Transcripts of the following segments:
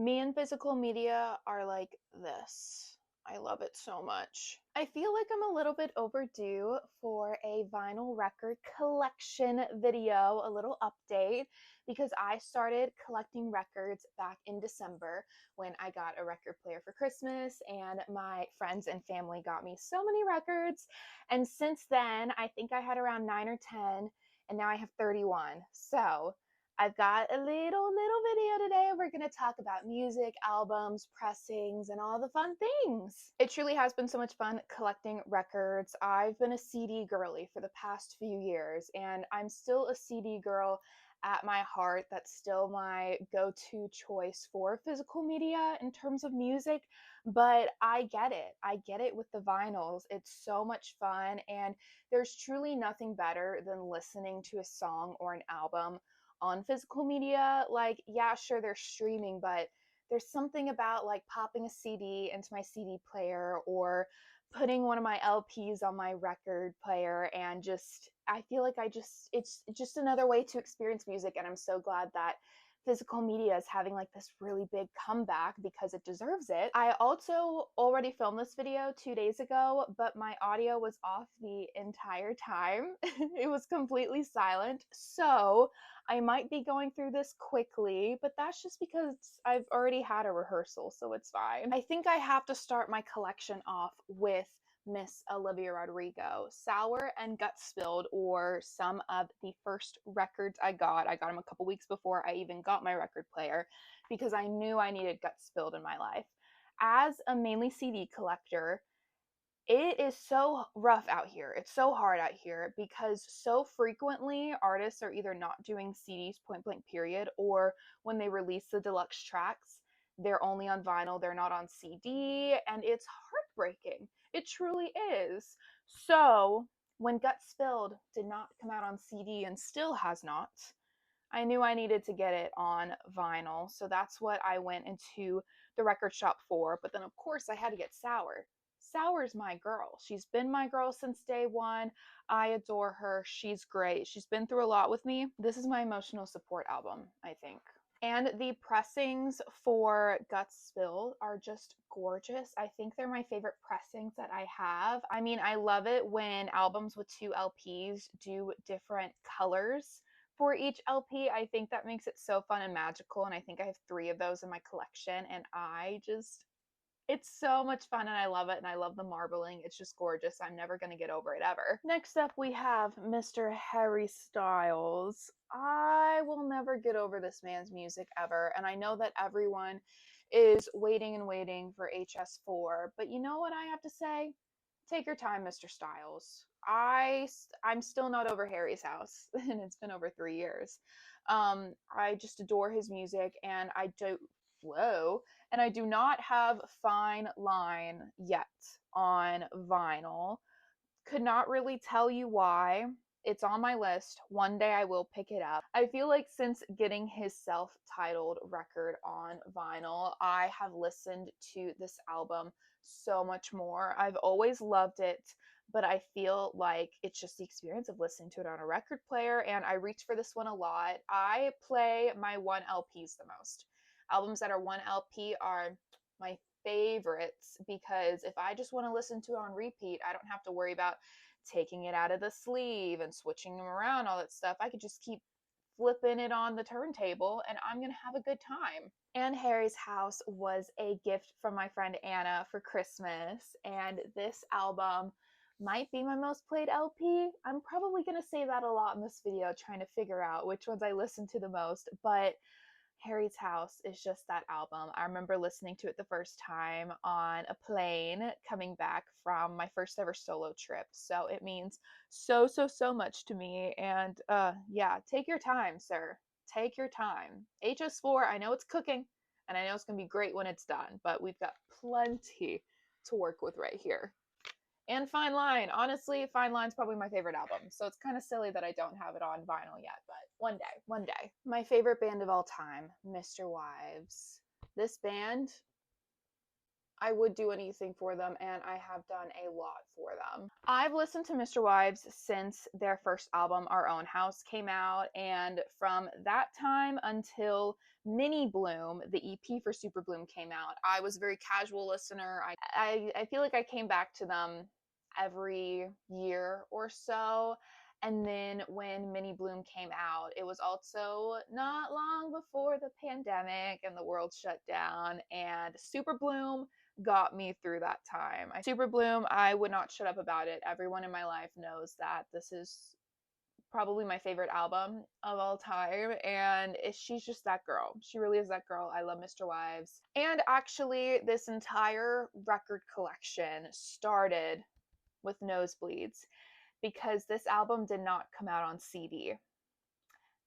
Me and physical media are like this. I love it so much. I feel like I'm a little bit overdue for a vinyl record collection video, a little update, because I started collecting records back in December when I got a record player for Christmas, and my friends and family got me so many records. And since then, I think I had around 9 or 10, and now I have 31. So I've got a little video today. We're going to talk about music, albums, pressings, and all the fun things. It truly has been so much fun collecting records. I've been a CD girly for the past few years, and I'm still a CD girl at my heart. That's still my go-to choice for physical media in terms of music, but I get it. I get it with the vinyls. It's so much fun, and there's truly nothing better than listening to a song or an album on physical media. Like, yeah, sure, they're streaming, but there's something about like popping a CD into my CD player or putting one of my LPs on my record player, and just I feel like it's just another way to experience music. And I'm so glad that physical media is having like this really big comeback because it deserves it. I also already filmed this video 2 days ago, but my audio was off the entire time. It was completely silent. So I might be going through this quickly, but that's just because I've already had a rehearsal, so it's fine. I think I have to start my collection off with Miss Olivia Rodrigo. Sour and Guts Spilled, or some of the first records I got. I got them a couple weeks before I even got my record player because I knew I needed Guts Spilled in my life. As a mainly CD collector, it is so rough out here. It's so hard out here because so frequently artists are either not doing CDs point blank period, or when they release the deluxe tracks, they're only on vinyl, they're not on CD, and it's heartbreaking. It truly is. So when Gut Spilled did not come out on CD and still has not, I knew I needed to get it on vinyl. So that's what I went into the record shop for. But then, of course, I had to get Sour. Sour's my girl. She's been my girl since day one. I adore her. She's great. She's been through a lot with me. This is my emotional support album, I think. And the pressings for Guts Spilled are just gorgeous. I think they're my favorite pressings that I have. I mean, I love it when albums with 2 LPs do different colors for each LP. I think that makes it so fun and magical, and I think I have 3 of those in my collection, and it's so much fun, and I love it, and I love the marbling. It's just gorgeous. I'm never going to get over it ever. Next up, we have Mr. Harry Styles. I will never get over this man's music ever, and I know that everyone is waiting and waiting for HS4, but you know what I have to say? Take your time, Mr. Styles. I'm still not over Harry's House, and it's been over 3 years. I just adore his music, and I do not have Fine Line yet on vinyl. Could not really tell you why. It's on my list. One day I will pick it up. I feel like since getting his self-titled record on vinyl, I have listened to this album so much more. I've always loved it, but I feel like it's just the experience of listening to it on a record player, and I reach for this one a lot. I play my 1 LPs the most. Albums that are 1 LP are my favorites because if I just want to listen to it on repeat, I don't have to worry about taking it out of the sleeve and switching them around, all that stuff. I could just keep flipping it on the turntable and I'm going to have a good time. And Harry's House was a gift from my friend Anna for Christmas, and this album might be my most played LP. I'm probably going to say that a lot in this video, trying to figure out which ones I listen to the most, but Harry's House is just that album. I remember listening to it the first time on a plane coming back from my first ever solo trip. So it means so much to me. And yeah, take your time, sir. Take your time. HS4, I know it's cooking, and I know it's going to be great when it's done, but we've got plenty to work with right here. And Fine Line. Honestly, Fine Line's probably my favorite album, so it's kind of silly that I don't have it on vinyl yet, but one day. My favorite band of all time, Mr. Wives. This band, I would do anything for them, and I have done a lot for them. I've listened to Mr. Wives since their first album, Our Own House, came out, and from that time until Mini Bloom, the EP for Super Bloom, came out, I was a very casual listener. I feel like I came back to them every year or so. And then when Mini Bloom came out, it was also not long before the pandemic and the world shut down. And Super Bloom got me through that time. Super Bloom, I would not shut up about it. Everyone in my life knows that this is probably my favorite album of all time, and she's just that girl. She really is that girl. I love Mr. Wives. And actually, this entire record collection started with Nosebleeds because this album did not come out on CD.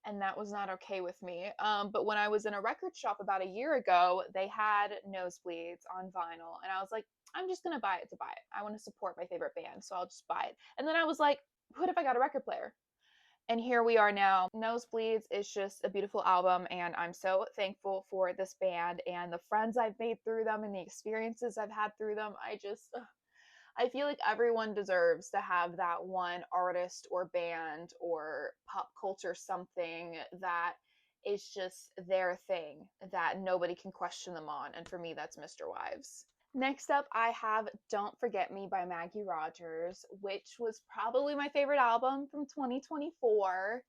And that was not okay with me. But when I was in a record shop about a year ago, they had Nosebleeds on vinyl. And I was like, I'm just going to buy it to buy it. I want to support my favorite band, so I'll just buy it. And then I was like, what if I got a record player? And here we are now. Nosebleeds is just a beautiful album, and I'm so thankful for this band and the friends I've made through them and the experiences I've had through them. I feel like everyone deserves to have that one artist or band or pop culture something that is just their thing that nobody can question them on. And for me, that's Mr. Wives. Next up, I have Don't Forget Me by Maggie Rogers, which was probably my favorite album from 2024.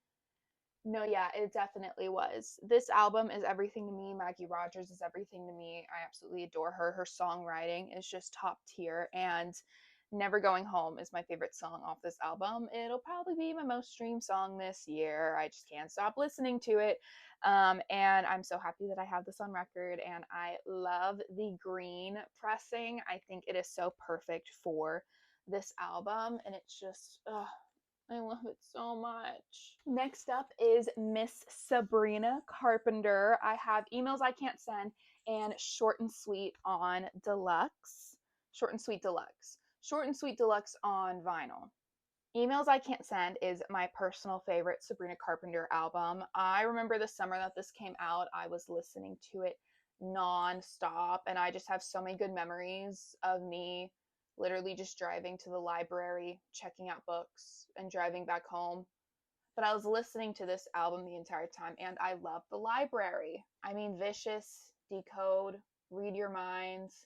No, yeah, it definitely was. This album is everything to me. Maggie Rogers is everything to me. I absolutely adore her. Her songwriting is just top tier. And Never Going Home is my favorite song off this album. It'll probably be my most streamed song this year. I just can't stop listening to it. And I'm so happy that I have this on record. And I love the green pressing. I think it is so perfect for this album. And it's just, I love it so much. Next up is Miss Sabrina Carpenter. I have Emails I Can't Send and Short and Sweet on Deluxe. Short and Sweet Deluxe. Short and Sweet Deluxe on vinyl. Emails I Can't Send is my personal favorite Sabrina Carpenter album. I remember the summer that this came out, I was listening to it non-stop, and I just have so many good memories of me literally just driving to the library, checking out books, and driving back home. But I was listening to this album the entire time, and I love the library. I mean, Vicious, Decode, Read Your Minds.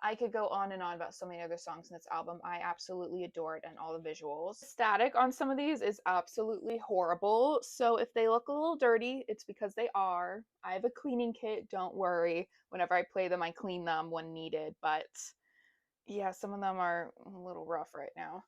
I could go on and on about so many other songs in this album. I absolutely adore it and all the visuals. Static on some of these is absolutely horrible. So if they look a little dirty, it's because they are. I have a cleaning kit, don't worry. Whenever I play them, I clean them when needed. But yeah, some of them are a little rough right now.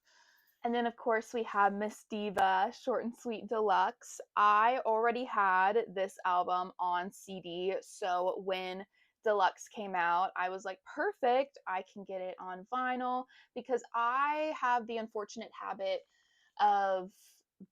And then, of course, we have Miss Diva, Short and Sweet Deluxe. I already had this album on CD, so when Deluxe came out, I was like, perfect, I can get it on vinyl, because I have the unfortunate habit of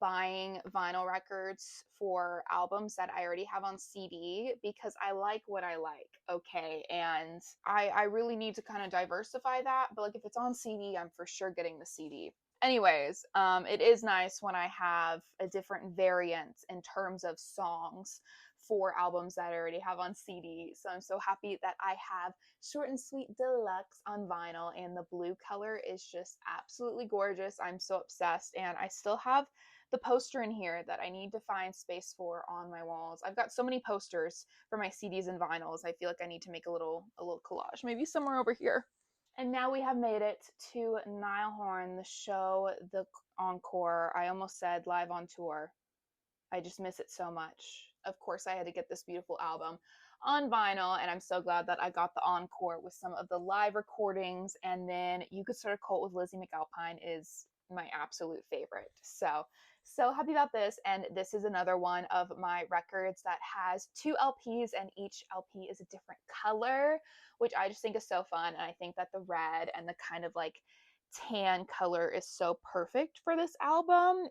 buying vinyl records for albums that I already have on CD because I like what I like, okay? And I really need to kind of diversify that, but like if it's on CD, I'm for sure getting the CD. Anyways, it is nice when I have a different variant in terms of songs for albums that I already have on CD. So I'm so happy that I have Short and Sweet Deluxe on vinyl, and the blue color is just absolutely gorgeous. I'm so obsessed, and I still have the poster in here that I need to find space for on my walls. I've got so many posters for my CDs and vinyls. I feel like I need to make a little collage, maybe somewhere over here. And now we have made it to Niall the show, the Encore. I almost said live on tour. I just miss it so much. Of course, I had to get this beautiful album on vinyl, and I'm so glad that I got the Encore with some of the live recordings. And then You Could Start a Cult with Lizzie McAlpine is my absolute favorite. So happy about this. And this is another one of my records that has 2 LPs, and each LP is a different color, which I just think is so fun. And I think that the red and the kind of like tan color is so perfect for this album.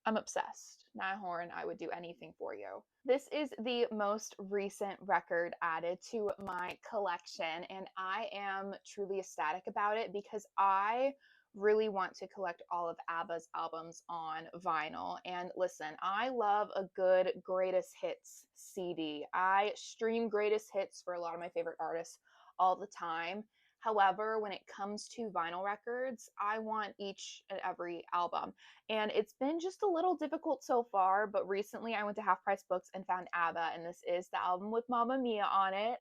I'm obsessed. Niall, I would do anything for you. This is the most recent record added to my collection, and I am truly ecstatic about it because I really want to collect all of ABBA's albums on vinyl. And listen, I love a good greatest hits CD. I stream greatest hits for a lot of my favorite artists all the time. However, when it comes to vinyl records, I want each and every album. And it's been just a little difficult so far, but recently I went to Half Price Books and found ABBA, and this is the album with Mamma Mia on it,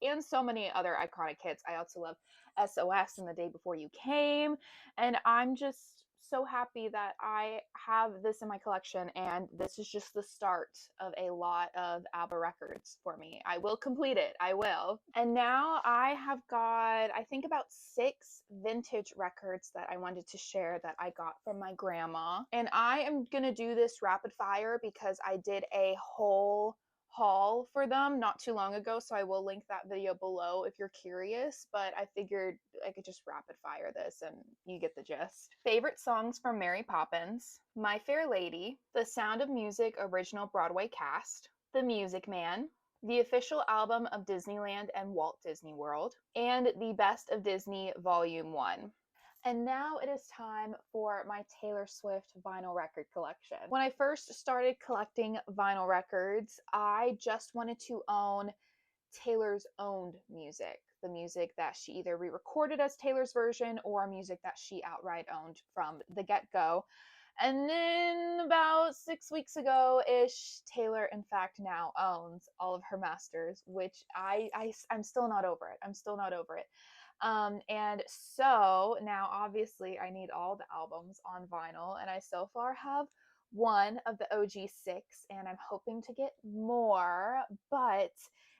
and so many other iconic hits. I also love SOS and The Day Before You Came, and I'm just so happy that I have this in my collection, and this is just the start of a lot of ABBA records for me. I will complete it, I will. And now I have got, I think, about 6 vintage records that I wanted to share that I got from my grandma. And I am gonna do this rapid fire because I did a whole haul for them not too long ago, so I will link that video below if you're curious, but I figured I could just rapid fire this and you get the gist. Favorite songs from Mary Poppins: My Fair Lady, The Sound of Music original Broadway cast, The Music Man, the official album of Disneyland and Walt Disney World, and the Best of Disney Volume 1. And now it is time for my Taylor Swift vinyl record collection. When I first started collecting vinyl records, I just wanted to own Taylor's owned music, the music that she either re-recorded as Taylor's version or music that she outright owned from the get-go. And then about 6 weeks ago-ish, Taylor in fact now owns all of her masters, which I'm still not over it. I'm still not over it. And so now obviously I need all the albums on vinyl, and I so far have one of the OG6, and I'm hoping to get more, but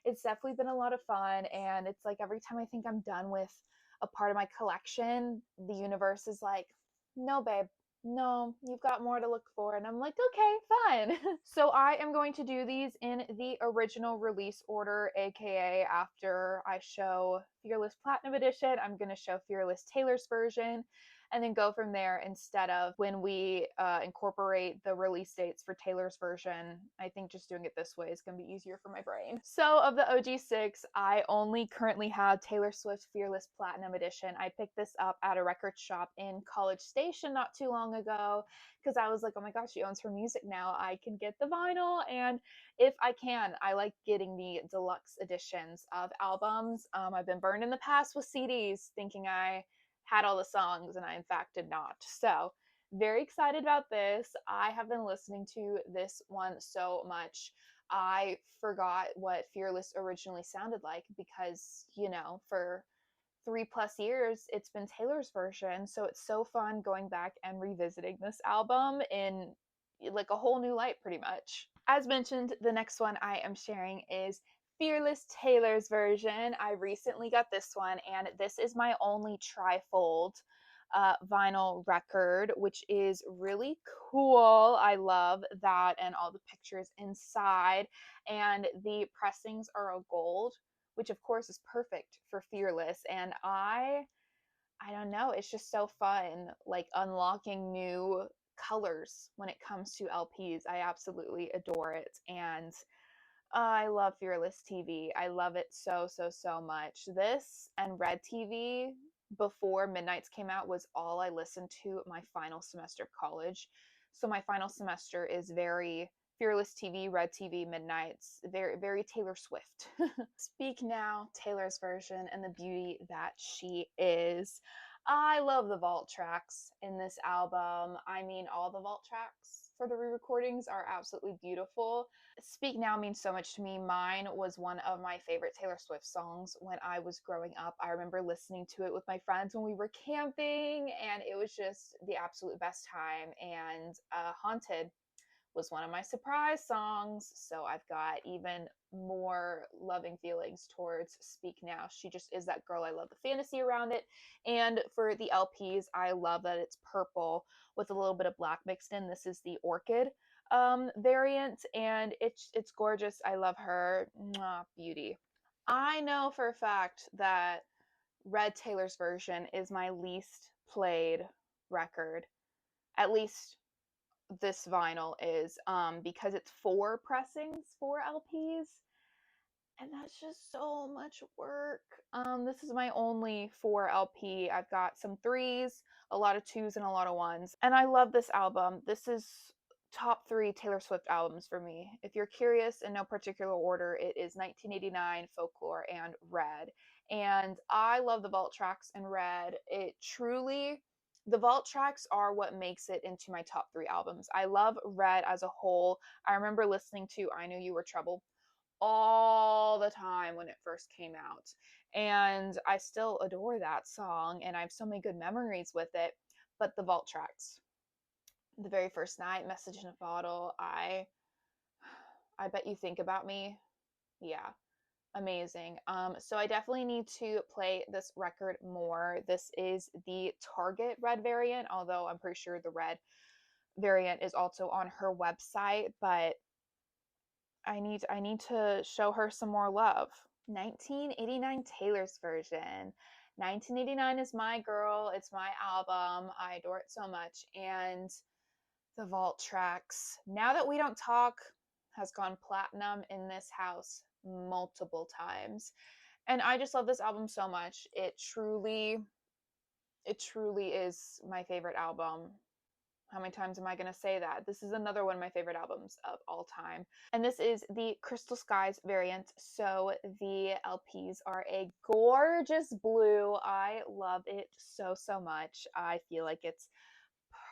it's definitely been a lot of fun. And it's like every time I think I'm done with a part of my collection, the universe is like, no, babe, no, you've got more to look for. And I'm like, okay, fine. So I am going to do these in the original release order, aka after I show Fearless Platinum Edition, I'm going to show Fearless Taylor's version, and then go from there instead of when we incorporate the release dates for Taylor's version. I think just doing it this way is going to be easier for my brain. So of the OG6, I only currently have Taylor Swift Fearless Platinum Edition. I picked this up at a record shop in College Station not too long ago because I was like, oh my gosh, she owns her music now. I can get the vinyl. And if I can, I like getting the deluxe editions of albums. I've been burned in the past with CDs thinking I had all the songs, and I in fact did not. So very excited about this. I have been listening to this one so much. I forgot what Fearless originally sounded like because, you know, for 3+ years it's been Taylor's version. So it's so fun going back and revisiting this album in like a whole new light, pretty much. As mentioned, the next one I am sharing is Fearless Taylor's version. I recently got this one, and this is my only trifold vinyl record, which is really cool. I love that, and all the pictures inside, and the pressings are all gold, which of course is perfect for Fearless. And I don't know, it's just so fun, like unlocking new colors when it comes to LPs. I absolutely adore it. And I love Fearless TV. I love it so, so, so much. This and Red TV before Midnights came out was all I listened to my final semester of college. So my final semester is very Fearless TV, Red TV, Midnights, very, very Taylor Swift. Speak Now, Taylor's version, and the beauty that she is. I love the vault tracks in this album. I mean, all the vault tracks for the re-recordings are absolutely beautiful. Speak Now means so much to me. Mine was one of my favorite Taylor Swift songs when I was growing up. I remember listening to it with my friends when we were camping, and it was just the absolute best time. And Haunted was one of my surprise songs, so I've got even more loving feelings towards Speak Now. She just is that girl. I love the fantasy around it. And for the LPs, I love that it's purple with a little bit of black mixed in. This is the Orchid variant, and it's gorgeous. I love her. Mwah, beauty. I know for a fact that Red Taylor's version is my least played record, at least this vinyl is, because it's 4 pressings, 4 LPs, and that's just so much work. This is my only 4 LP. I've got some 3s, a lot of 2s, and a lot of 1s, and I love this album. This is top 3 Taylor Swift albums for me. If you're curious, in no particular order, it is 1989, Folklore, and Red. And I love the vault tracks in Red. The vault tracks are what makes it into my top 3 albums. I love Red as a whole. I remember listening to I Knew You Were Trouble all the time when it first came out. And I still adore that song, and I have so many good memories with it. But the vault tracks, the very first night, Message in a Bottle, I Bet You Think About Me. Yeah, amazing. So I definitely need to play this record more. This is the Target Red variant, although I'm pretty sure the Red variant is also on her website, but I need to show her some more love. 1989 Taylor's version. 1989 is my girl. It's my album. I adore it so much. And the vault tracks, Now That We Don't Talk, has gone platinum in this house multiple times. And I just love this album so much. It truly is my favorite album. How many times am I going to say that? This is another one of my favorite albums of all time. And this is the Crystal Skies variant. So the LPs are a gorgeous blue. I love it so, so much. I feel like it's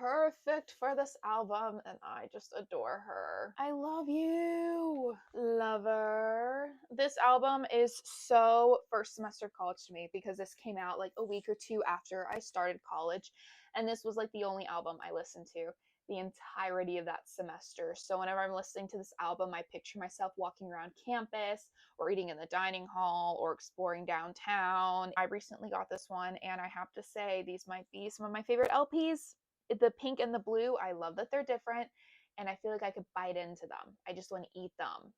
perfect for this album, and I just adore her. I love you, lover. This album is so first semester college to me because this came out like a week or two after I started college, and this was like the only album I listened to the entirety of that semester. So whenever I'm listening to this album, I picture myself walking around campus or eating in the dining hall or exploring downtown. I recently got this one, and I have to say these might be some of my favorite LPs. The pink and the blue, I love that they're different, and I feel like I could bite into them. I just want to eat them.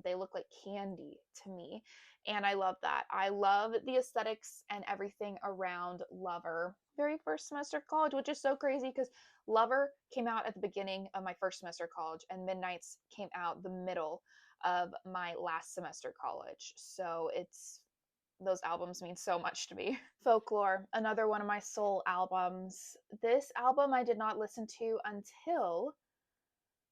They look like candy to me, and I love that. I love the aesthetics and everything around Lover. Very first semester of college, which is so crazy because Lover came out at the beginning of my first semester of college, and Midnights came out the middle of my last semester of college. So those albums mean so much to me. Folklore, another one of my soul albums. This album I did not listen to until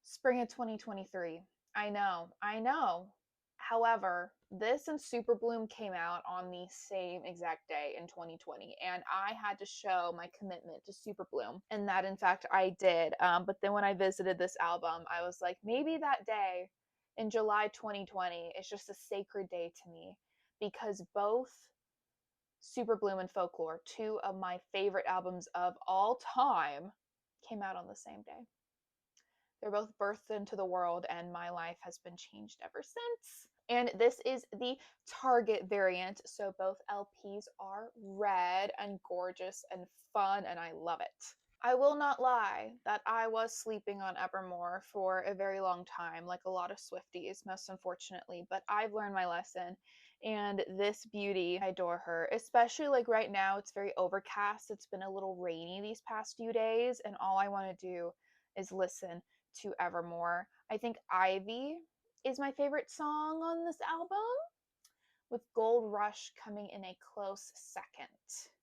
spring of 2023. I know. However, this and Super Bloom came out on the same exact day in 2020, and I had to show my commitment to Super Bloom, and that in fact I did. But then when I visited this album, I was like, maybe that day in July 2020 is just a sacred day to me, because both Super Bloom and Folklore, two of my favorite albums of all time, came out on the same day. They're both birthed into the world, and my life has been changed ever since. And this is the Target variant, so both LPs are red and gorgeous and fun, and I love it. I will not lie that I was sleeping on Evermore for a very long time, like a lot of Swifties, most unfortunately, but I've learned my lesson. And this beauty, I adore her, especially like right now. It's very overcast. It's been a little rainy these past few days, and all I want to do is listen to Evermore. I think Ivy is my favorite song on this album, with Gold Rush coming in a close second,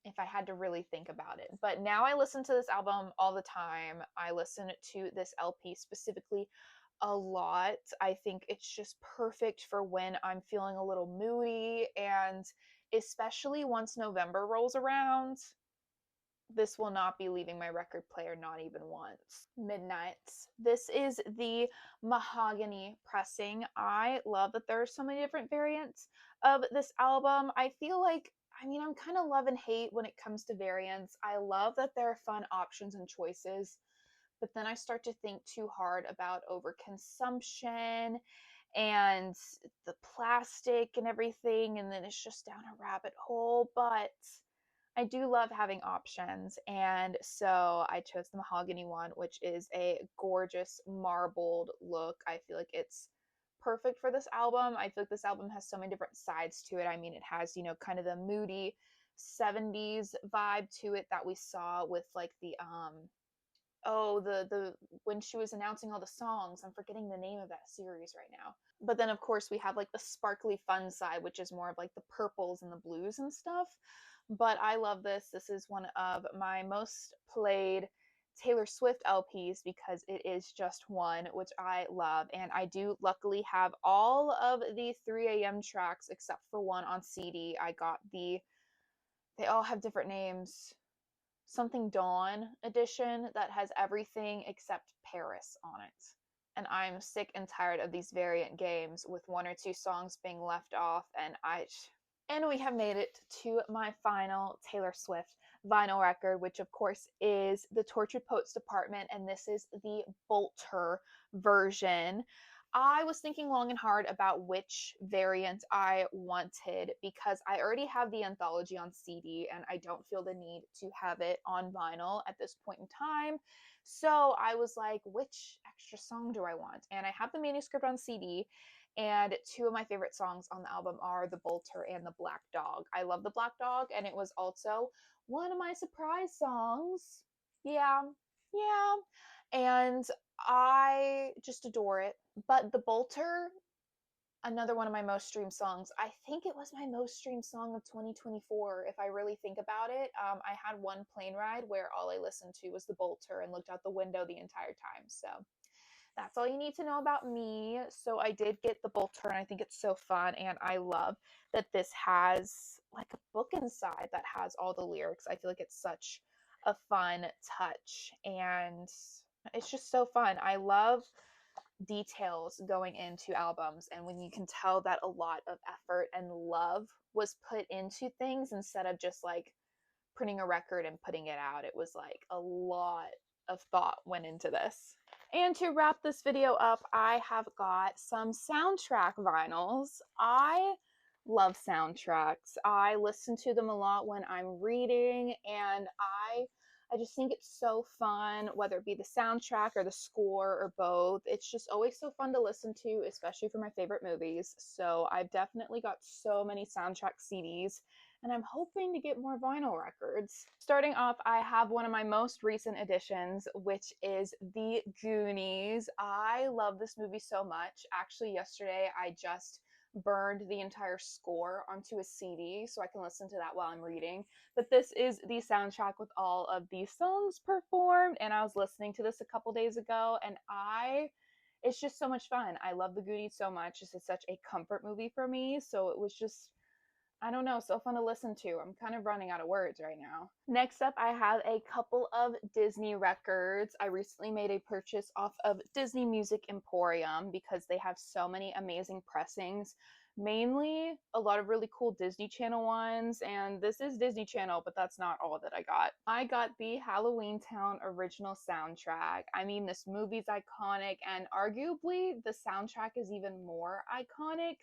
if I had to really think about it. But now I listen to this album all the time. I listen to this LP specifically a lot. I think it's just perfect for when I'm feeling a little moody, and especially once November rolls around, this will not be leaving my record player, not even once. Midnights. This is the mahogany pressing. I love that there are so many different variants of this album. I feel like, I'm kind of love and hate when it comes to variants. I love that there are fun options and choices, but then I start to think too hard about overconsumption and the plastic and everything, and then it's just down a rabbit hole. But I do love having options, and so I chose the mahogany one, which is a gorgeous marbled look. I feel like it's perfect for this album. I feel like this album has so many different sides to it. It has, kind of the moody 70s vibe to it that we saw with like the the when she was announcing all the songs. I'm forgetting the name of that series right now. But then of course we have like the sparkly fun side, which is more of like the purples and the blues and stuff. But I love this. This is one of my most played Taylor Swift LPs because it is just one, which I love. And I do luckily have all of the 3 a.m. tracks except for one on CD. I got they all have different names. Something Dawn edition that has everything except Paris on it. And I'm sick and tired of these variant games with 1 or 2 songs being left off, and we have made it to my final Taylor Swift vinyl record, which of course is the Tortured Poets Department, and this is the Bolter version. I was thinking long and hard about which variant I wanted because I already have the anthology on CD and I don't feel the need to have it on vinyl at this point in time. So I was like, which extra song do I want? And I have the manuscript on CD, and 2 of my favorite songs on the album are The Bolter and The Black Dog. I love The Black Dog, and it was also one of my surprise songs. Yeah. And I just adore it. But The Bolter, another one of my most streamed songs. I think it was my most streamed song of 2024, if I really think about it. I had one plane ride where all I listened to was The Bolter and looked out the window the entire time. So that's all you need to know about me. So I did get The Bolter, and I think it's so fun. And I love that this has like a book inside that has all the lyrics. I feel like it's such a fun touch, and it's just so fun. I love details going into albums, and when you can tell that a lot of effort and love was put into things instead of just like printing a record and putting it out. It was like a lot of thought went into this. And to wrap this video up, I have got some soundtrack vinyls. I love soundtracks. I listen to them a lot when I'm reading, and I just think it's so fun, whether it be the soundtrack or the score or both. It's just always so fun to listen to, especially for my favorite movies. So I've definitely got so many soundtrack CDs, and I'm hoping to get more vinyl records. Starting off, I have one of my most recent additions, which is The Goonies. I love this movie so much. Actually, yesterday I just burned the entire score onto a CD so I can listen to that while I'm reading. But this is the soundtrack with all of these songs performed, and I was listening to this a couple days ago, and it's just so much fun. I love The Goonies so much. This is such a comfort movie for me, so it was just, I don't know, so fun to listen to. I'm kind of running out of words right now. Next up, I have a couple of Disney records. I recently made a purchase off of Disney Music Emporium because they have so many amazing pressings. Mainly a lot of really cool Disney Channel ones, and this is Disney Channel, but that's not all that I got. I got the Halloween Town original soundtrack. I mean, this movie's iconic, and arguably the soundtrack is even more iconic.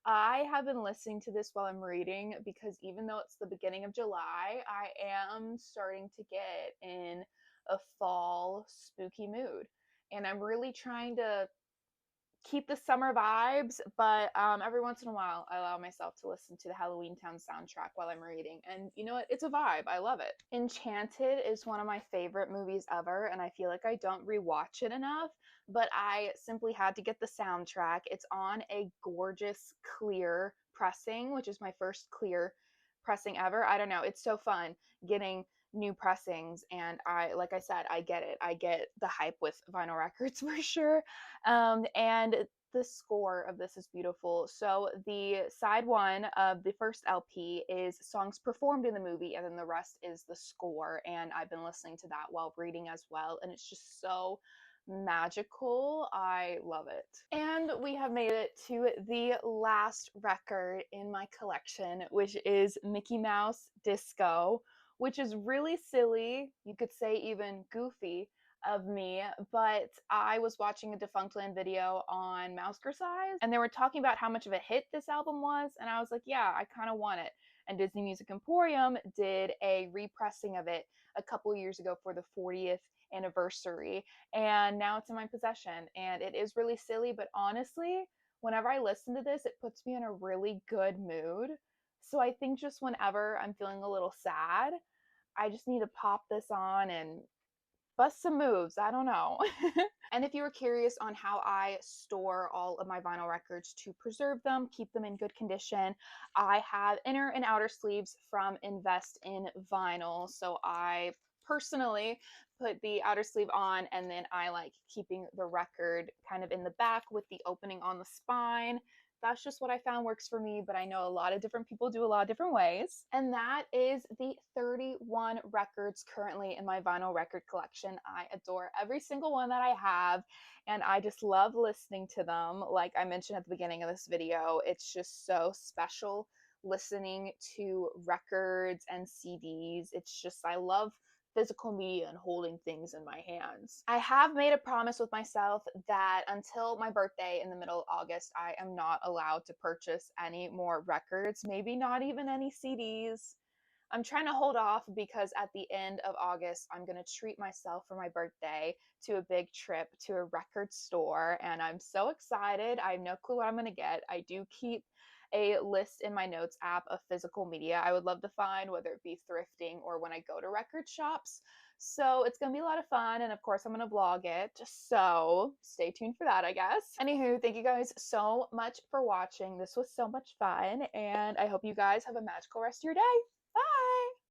I have been listening to this while I'm reading because even though it's the beginning of July, I am starting to get in a fall spooky mood. And I'm really trying to keep the summer vibes, but every once in a while, I allow myself to listen to the Halloween Town soundtrack while I'm reading. And you know what? It's a vibe. I love it. Enchanted is one of my favorite movies ever, and I feel like I don't rewatch it enough, but I simply had to get the soundtrack. It's on a gorgeous clear pressing, which is my first clear pressing ever. I don't know. It's so fun getting new pressings, and like I said, I get it. I get the hype with vinyl records for sure. And the score of this is beautiful. So the side one of the first LP is songs performed in the movie, and then the rest is the score. And I've been listening to that while reading as well, and it's just so magical. I love it. And we have made it to the last record in my collection, which is Mickey Mouse Disco, which is really silly, you could say even goofy of me, but I was watching a Defunctland video on Mouse Size, and they were talking about how much of a hit this album was, and I was like, yeah, I kind of want it. And Disney Music Emporium did a repressing of it a couple years ago for the 40th anniversary, and now it's in my possession, and it is really silly, but honestly, whenever I listen to this, it puts me in a really good mood. So I think just whenever I'm feeling a little sad, I just need to pop this on and bust some moves. I don't know. And if you were curious on how I store all of my vinyl records to preserve them, keep them in good condition, I have inner and outer sleeves from Invest in Vinyl. So I personally put the outer sleeve on, and then I like keeping the record kind of in the back with the opening on the spine. That's just what I found works for me, but I know a lot of different people do a lot of different ways. And that is the 31 records currently in my vinyl record collection. I adore every single one that I have, and I just love listening to them. Like I mentioned at the beginning of this video, it's just so special listening to records and CDs. It's just, I love physical media and holding things in my hands. I have made a promise with myself that until my birthday in the middle of August, I am not allowed to purchase any more records, maybe not even any CDs. I'm trying to hold off because at the end of August, I'm going to treat myself for my birthday to a big trip to a record store, and I'm so excited. I have no clue what I'm going to get. I do keep a list in my notes app of physical media I would love to find, whether it be thrifting or when I go to record shops. So it's going to be a lot of fun, and of course I'm going to vlog it, so stay tuned for that, I guess. Anywho, thank you guys so much for watching. This was so much fun, and I hope you guys have a magical rest of your day.